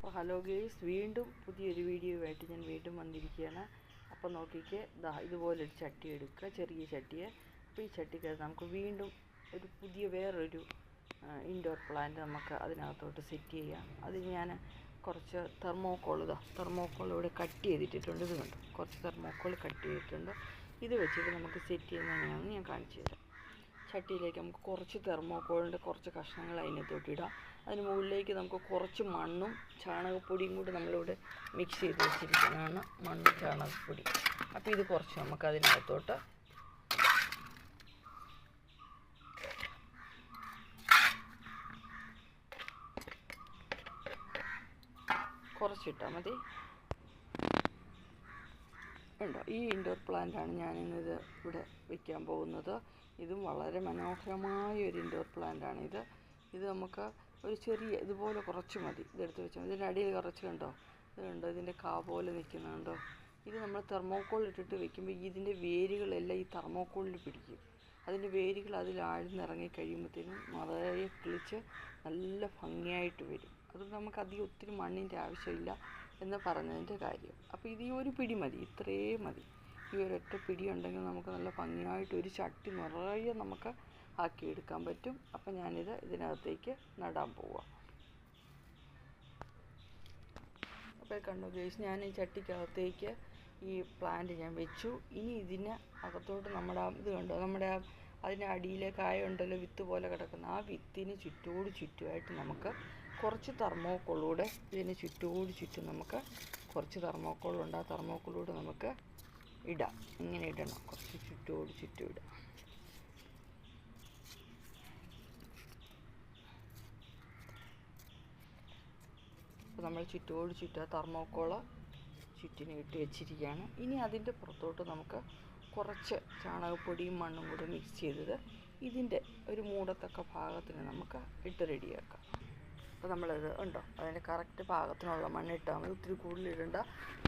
അപ്പോൾ hello guys, വീണ്ടും പുതിയൊരു വീഡിയോ ആയിട്ട് ഞാൻ വീണ്ടും വന്നിരിക്കുകയാണ്. അപ്പോൾ നോക്കിക്കേ, ഇതുപോലൊരു ചട്ടി എടുക്കുക, ചെറിയ ചട്ടിയെ. അപ്പോൾ ഈ ചട്ടിക്കകത്ത് നമുക്ക് വീണ്ടും ഒരു വേറൊരു ഇൻഡോർ പ്ലാന്റ് നമുക്ക് അതിനകത്തോട്ട് സെറ്റ് ചെയ്യാം. അതിന് ഞാൻ കുറച്ച് തെർമോക്കോൾ ഇവിടെ കട്ട് ചെയ്തിട്ടുണ്ട്. ഇത് കണ്ടു, കുറച്ച് തെർമോക്കോൾ കട്ട് ചെയ്തിട്ടുണ്ട്. ഇത് വെച്ചിട്ട് നമുക്ക് സെറ്റ് ചെയ്യുന്നത് എങ്ങനെയാണെന്ന് ഞാൻ കാണിച്ചു തരാം. ചട്ടിയിലേക്ക് നമുക്ക് കുറച്ച് തെർമോക്കോളിൻ്റെ കുറച്ച് കഷ്ണങ്ങൾ അതിനകത്തോട്ട് ഇടാം. അതിന് മുകളിലേക്ക് നമുക്ക് കുറച്ച് മണ്ണും ചാണകപ്പൊടിയും കൂടി നമ്മളിവിടെ മിക്സ് ചെയ്ത് വെച്ചിരിക്കുന്നതാണ്, മണ്ണും ചാണകപ്പൊടി. അപ്പോൾ ഇത് കുറച്ച് നമുക്ക് അതിനകത്തോട്ട് കുറച്ചിട്ടാൽ മതി. ഉണ്ടോ, ഈ ഇൻഡോർ പ്ലാന്റാണ് ഞാനിന്നത് ഇവിടെ വയ്ക്കാൻ പോകുന്നത്. ഇതും വളരെ മനോഹരമായ ഒരു ഇൻഡോർ പ്ലാന്റാണ്. ഇത് നമുക്ക് ഒരു ചെറിയ ഇതുപോലെ കുറച്ച് മതി. ഇതെടുത്ത് വെച്ചാൽ ഇതിൻ്റെ അടിയിൽ കുറച്ച് കണ്ടോ, ഇതിൻ്റെ കാ പോലെ നിൽക്കുന്നുണ്ടോ. ഇത് നമ്മൾ തെർമോക്കോൾ ഇട്ടിട്ട് വെക്കുമ്പോൾ ഇതിൻ്റെ വേരുകളെല്ലാം ഈ തെർമോക്കോളിൽ പിടിക്കും. അതിൻ്റെ വേരുകൾ അതിൽ ആഴ്ന്നിറങ്ങി കഴിയുമ്പോഴത്തേനും നിറയെ കിളിച്ച് നല്ല ഭംഗിയായിട്ട് വരും. അത് നമുക്ക് അധികം ഒത്തിരി മണ്ണിൻ്റെ ആവശ്യമില്ല എന്ന് പറഞ്ഞതിൻ്റെ കാര്യം. അപ്പോൾ ഇത് ഈ ഒരു പിടി മതി, ഇത്രയും മതി. ഈ ഒരൊറ്റ പിടി ഉണ്ടെങ്കിൽ നമുക്ക് നല്ല ഭംഗിയായിട്ട് ഒരു ചട്ടി നിറയെ നമുക്ക് ആക്കിയെടുക്കാൻ പറ്റും. അപ്പം ഞാനിത് ഇതിനകത്തേക്ക് നടാൻ പോവാം. അപ്പോൾ കണ്ടു ഗൈസ്, ഞാൻ ഈ ചട്ടിക്കകത്തേക്ക് ഈ പ്ലാന്റ് ഞാൻ വെച്ചു. ഇനി ഇതിന് അകത്തോട്ട് ഇത് കണ്ടോ, അതിൻ്റെ അടിയിലെ കായ ഉണ്ടല്ലോ, വിത്ത് പോലെ കിടക്കുന്ന ആ വിത്തിന് ചുറ്റുമായിട്ട് നമുക്ക് കുറച്ച് തെർമോക്കോളൂടെ ഇതിന് ചുറ്റും നമുക്ക് കുറച്ച് തെർമോക്കോളുണ്ട്. ആ തെർമോക്കോളൂടെ നമുക്ക് ഇടാം. ഇങ്ങനെ ഇടണം, കുറച്ച് ചുറ്റും ഇടാം. അപ്പോൾ നമ്മൾ ചുറ്റും തെർമോക്കോള് ചുറ്റിന് ഇട്ട് വെച്ചിരിക്കുകയാണ്. ഇനി അതിൻ്റെ പുറത്തോട്ട് നമുക്ക് കുറച്ച് ചാണകപ്പൊടിയും മണ്ണും കൂടെ മിക്സ് ചെയ്തത് ഇതിൻ്റെ ഒരു മൂടത്തക്ക ഭാഗത്തിന് നമുക്ക് ഇട്ട് റെഡിയാക്കാം. അപ്പോൾ നമ്മളത് ഉണ്ടോ, അതിൻ്റെ കറക്റ്റ് പാകത്തിനുള്ള മണ്ണ് ഇട്ടാൽ മതി. ഒത്തിരി കൂടുതലിടണ്ട.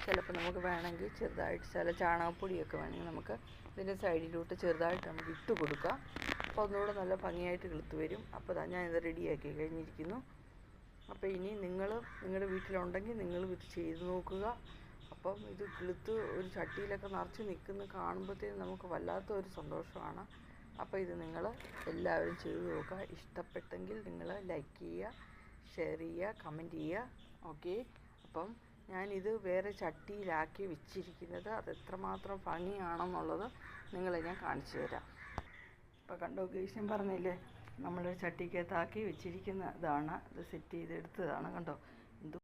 ചിലപ്പോൾ നമുക്ക് വേണമെങ്കിൽ ചെറുതായിട്ട് ചില ചാണകപ്പൊടിയൊക്കെ വേണമെങ്കിൽ നമുക്ക് ഇതിൻ്റെ സൈഡിലോട്ട് ചെറുതായിട്ട് നമുക്ക് ഇട്ട് കൊടുക്കാം. അപ്പോൾ ഒന്നുകൂടെ നല്ല ഭംഗിയായിട്ട് കിളുത്ത് വരും. അപ്പോൾ ഞാനിത് റെഡിയാക്കി കഴിഞ്ഞിരിക്കുന്നു. അപ്പോൾ ഇനി നിങ്ങളുടെ വീട്ടിലുണ്ടെങ്കിൽ നിങ്ങളും ഇത് ചെയ്ത് നോക്കുക. അപ്പം ഇത് കിളുത്ത് ഒരു ചട്ടിയിലൊക്കെ നിറച്ച് നിൽക്കുന്ന കാണുമ്പോഴത്തേനും നമുക്ക് വല്ലാത്ത ഒരു സന്തോഷമാണ്. അപ്പോൾ ഇത് നിങ്ങൾ എല്ലാവരും ചെയ്ത് നോക്കുക. ഇഷ്ടപ്പെട്ടെങ്കിൽ നിങ്ങൾ ലൈക്ക് ചെയ്യുക, ഷെയർ ചെയ്യുക, കമൻറ്റ് ചെയ്യുക. ഓക്കെ, അപ്പം ഞാനിത് വേറെ ചട്ടിയിലാക്കി വെച്ചിരിക്കുന്നത് അത് എത്രമാത്രം ഭംഗിയാണെന്നുള്ളത് നിങ്ങളെ ഞാൻ കാണിച്ചു തരാം. ഇപ്പോൾ കണ്ടോ ഗൈസ്, ഞാൻ പറഞ്ഞില്ലേ നമ്മൾ ചട്ടിക്കകത്താക്കി വെച്ചിരിക്കുന്ന ഇതാണ്. ഇത് സെറ്റ് ചെയ്തെടുത്തതാണ്. കണ്ടോ,